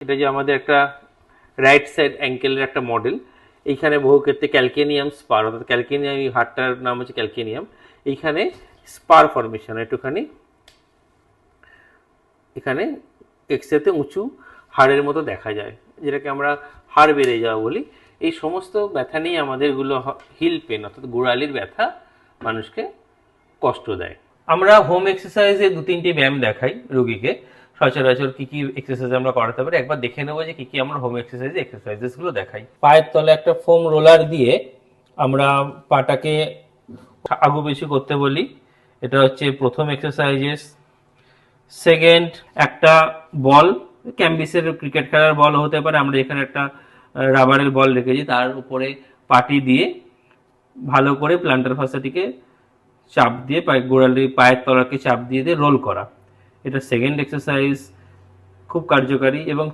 এটা যে আমাদের একটা রাইট সাইড অ্যাঙ্কেলের একটা মডেল। এইখানে বহু ক্ষেত্রে ক্যালকেনিয়াম স্পার, অর্থাৎ ক্যালকেনিয়াম, এই হাড়টার নাম হচ্ছে ক্যালকেনিয়াম। এইখানে স্পার ফরমেশন একটুখানি এখানে এক্সরেতে উঁচু হাড়ের মতো দেখা যায়, যেটাকে আমরা হাড় বেড়ে যাওয়া বলি। এই সমস্ত ব্যথা নিয়ে আমাদেরগুলো হিল পেন অর্থাৎ গোড়ালির ব্যথা মানুষকে কষ্ট দেয়। আমরা হোম এক্সারসাইজে 2-3টি ব্যায়াম দেখাই রোগীকে, সচরাচর কি কি এক্সারসাইজ আমরা করাতে পারি একবার দেখে নেবো যে কি কি আমরা হোম এক্সারসাইজেসগুলো দেখাই। পায়ের তলে একটা ফোম রোলার দিয়ে আমরা পাটাকে আগু পিছু করতে বলি, এটা হচ্ছে প্রথম এক্সারসাইজেস। সেকেন্ড, একটা বল, ক্যাম্বিসের ক্রিকেট খেলার বল হতে পারে, আমরা এখানে একটা রাবারের বল রেখেছি, তার উপরে পাটি দিয়ে ভালো করে প্ল্যান্টার ফ্যাসাটিকে চাপ দিয়ে গোড়ালির পায়ের তলাকে চাপ দিয়ে দিয়ে রোল করা, এটা সেকেন্ড এক্সারসাইজ, খুব কার্যকারী। এবং